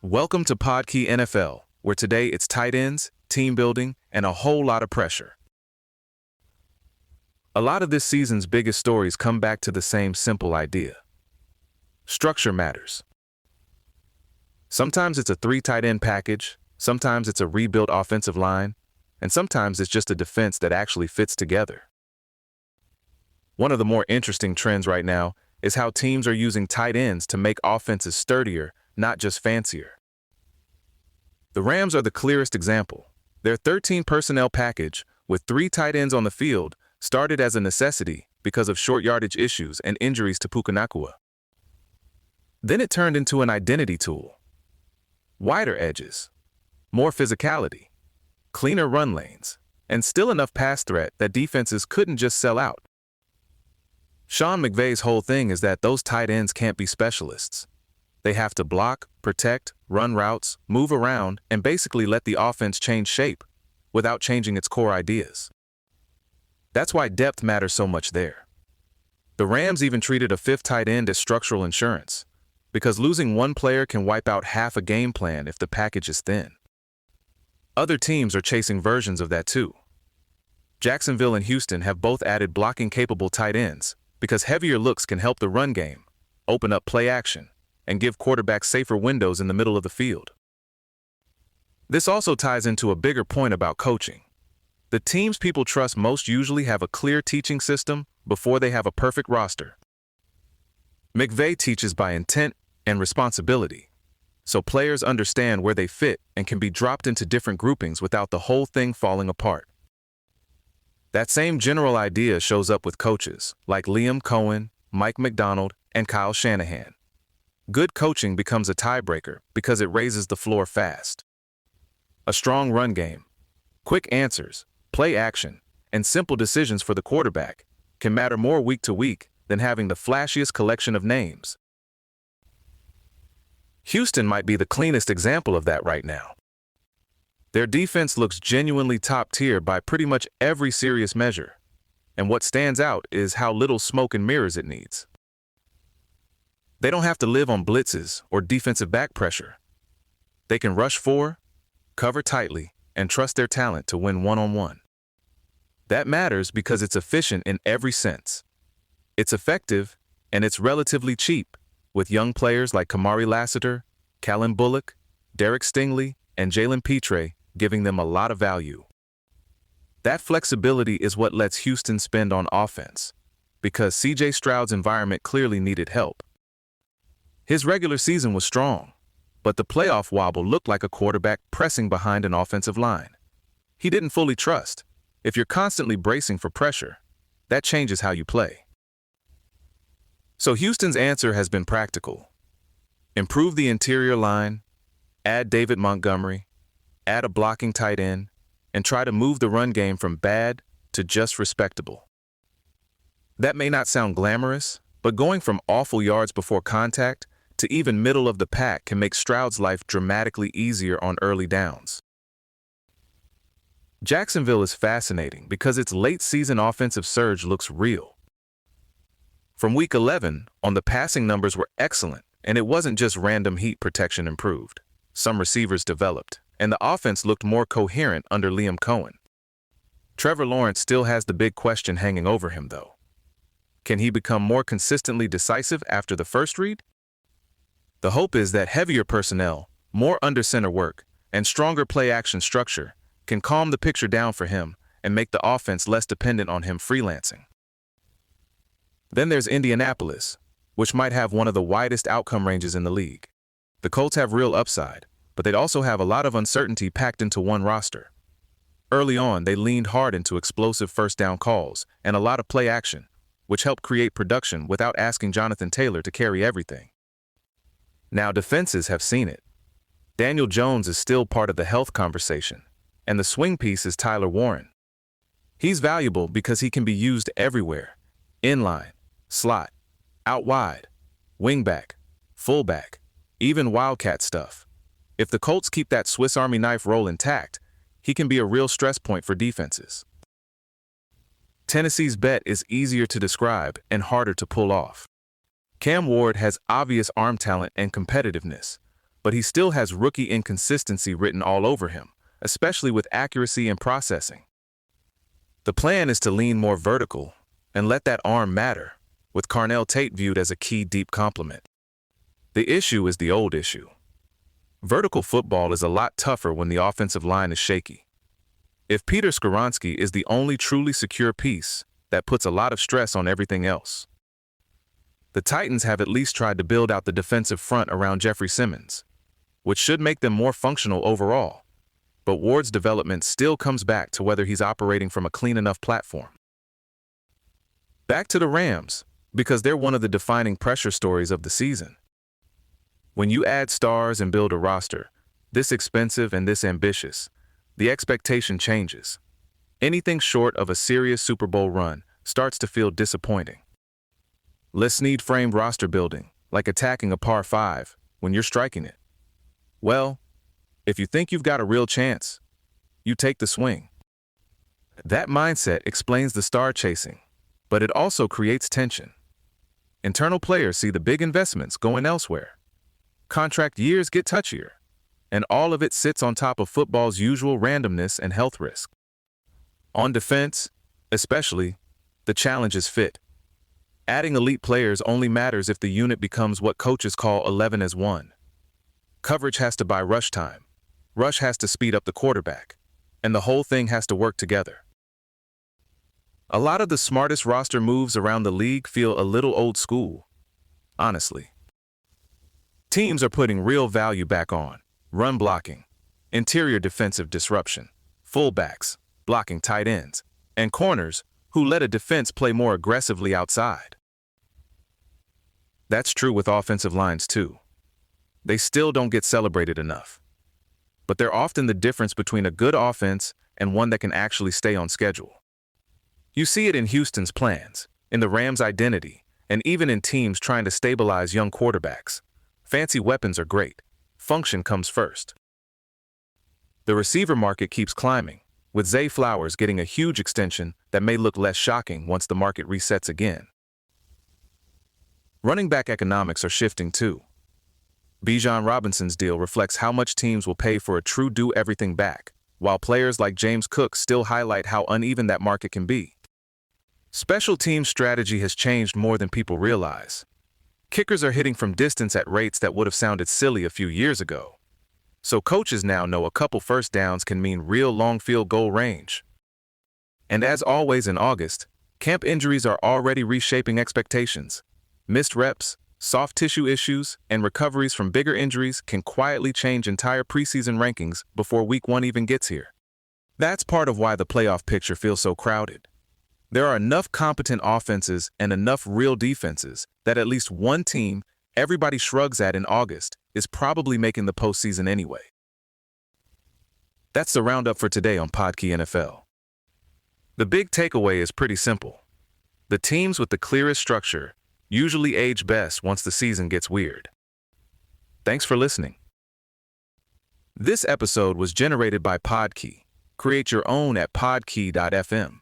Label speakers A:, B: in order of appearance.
A: Welcome to Podkey NFL, where today it's tight ends, team building, and a whole lot of pressure. A lot of this season's biggest stories come back to the same simple idea. Structure matters. Sometimes it's a 3 tight end package, sometimes it's a rebuilt offensive line, and sometimes it's just a defense that actually fits together. One of the more interesting trends right now is how teams are using tight ends to make offenses sturdier, not just fancier. The Rams are the clearest example. Their 13 personnel package, with 3 tight ends on the field, started as a necessity because of short yardage issues and injuries to Puka Nacua. Then it turned into an identity tool. Wider edges, more physicality, cleaner run lanes, and still enough pass threat that defenses couldn't just sell out. Sean McVay's whole thing is that those tight ends can't be specialists. They have to block, protect, run routes, move around, and basically let the offense change shape without changing its core ideas. That's why depth matters so much there. The Rams even treated a 5th tight end as structural insurance, because losing one player can wipe out half a game plan if the package is thin. Other teams are chasing versions of that too. Jacksonville and Houston have both added blocking-capable tight ends because heavier looks can help the run game, open up play action, and give quarterbacks safer windows in the middle of the field. This also ties into a bigger point about coaching. The teams people trust most usually have a clear teaching system before they have a perfect roster. McVay teaches by intent and responsibility, so players understand where they fit and can be dropped into different groupings without the whole thing falling apart. That same general idea shows up with coaches like Liam Cohen, Mike McDonald, and Kyle Shanahan. Good coaching becomes a tiebreaker because it raises the floor fast. A strong run game, quick answers, play action, and simple decisions for the quarterback can matter more week to week than having the flashiest collection of names. Houston might be the cleanest example of that right now. Their defense looks genuinely top tier by pretty much every serious measure, and what stands out is how little smoke and mirrors it needs. They don't have to live on blitzes or defensive back pressure. They can rush 4, cover tightly, and trust their talent to win one-on-one. That matters because it's efficient in every sense. It's effective, and it's relatively cheap, with young players like Kamari Lassiter, Callum Bullock, Derek Stingley, and Jalen Petre giving them a lot of value. That flexibility is what lets Houston spend on offense, because C.J. Stroud's environment clearly needed help. His regular season was strong, but the playoff wobble looked like a quarterback pressing behind an offensive line. He didn't fully trust. If you're constantly bracing for pressure, that changes how you play. So Houston's answer has been practical. Improve the interior line, add David Montgomery, add a blocking tight end, and try to move the run game from bad to just respectable. That may not sound glamorous, but going from awful yards before contact to even middle of the pack can make Stroud's life dramatically easier on early downs. Jacksonville is fascinating because its late-season offensive surge looks real. From Week 11 on, the passing numbers were excellent, and it wasn't just random heat protection improved. Some receivers developed, and the offense looked more coherent under Liam Cohen. Trevor Lawrence still has the big question hanging over him, though. Can he become more consistently decisive after the first read? The hope is that heavier personnel, more under-center work, and stronger play-action structure can calm the picture down for him and make the offense less dependent on him freelancing. Then there's Indianapolis, which might have one of the widest outcome ranges in the league. The Colts have real upside, but they'd also have a lot of uncertainty packed into one roster. Early on, they leaned hard into explosive first-down calls and a lot of play action, which helped create production without asking Jonathan Taylor to carry everything. Now defenses have seen it. Daniel Jones is still part of the health conversation, and the swing piece is Tyler Warren. He's valuable because he can be used everywhere: inline, slot, out wide, wingback, fullback, even wildcat stuff. If the Colts keep that Swiss Army knife roll intact, he can be a real stress point for defenses. Tennessee's bet is easier to describe and harder to pull off. Cam Ward has obvious arm talent and competitiveness, but he still has rookie inconsistency written all over him, especially with accuracy and processing. The plan is to lean more vertical and let that arm matter, with Carnell Tate viewed as a key deep complement. The issue is the old issue. Vertical football is a lot tougher when the offensive line is shaky. If Peter Skoronski is the only truly secure piece, that puts a lot of stress on everything else. The Titans have at least tried to build out the defensive front around Jeffrey Simmons, which should make them more functional overall. But Ward's development still comes back to whether he's operating from a clean enough platform. Back to the Rams, because they're one of the defining pressure stories of the season. When you add stars and build a roster, this expensive and this ambitious, the expectation changes. Anything short of a serious Super Bowl run starts to feel disappointing. Less need framed roster building, like attacking a par 5 when you're striking it. Well, if you think you've got a real chance, you take the swing. That mindset explains the star chasing, but it also creates tension. Internal players see the big investments going elsewhere. Contract years get touchier, and all of it sits on top of football's usual randomness and health risk. On defense, especially, the challenge is fit. Adding elite players only matters if the unit becomes what coaches call 11 as 1. Coverage has to buy rush time. Rush has to speed up the quarterback. And the whole thing has to work together. A lot of the smartest roster moves around the league feel a little old school, honestly. Teams are putting real value back on run blocking, interior defensive disruption, fullbacks, blocking tight ends, and corners who let a defense play more aggressively outside. That's true with offensive lines too. They still don't get celebrated enough. But they're often the difference between a good offense and one that can actually stay on schedule. You see it in Houston's plans, in the Rams' identity, and even in teams trying to stabilize young quarterbacks. Fancy weapons are great. Function comes first. The receiver market keeps climbing, with Zay Flowers getting a huge extension that may look less shocking once the market resets again. Running back economics are shifting too. Bijan Robinson's deal reflects how much teams will pay for a true do-everything back, while players like James Cook still highlight how uneven that market can be. Special teams strategy has changed more than people realize. Kickers are hitting from distance at rates that would have sounded silly a few years ago. So coaches now know a couple first downs can mean real long field goal range. And as always in August, camp injuries are already reshaping expectations. Missed reps, soft tissue issues, and recoveries from bigger injuries can quietly change entire preseason rankings before week 1 even gets here. That's part of why the playoff picture feels so crowded. There are enough competent offenses and enough real defenses that at least one team everybody shrugs at in August is probably making the postseason anyway. That's the roundup for today on Podkey NFL. The big takeaway is pretty simple. The teams with the clearest structure usually age best once the season gets weird. Thanks for listening. This episode was generated by Podkey. Create your own at podkey.fm.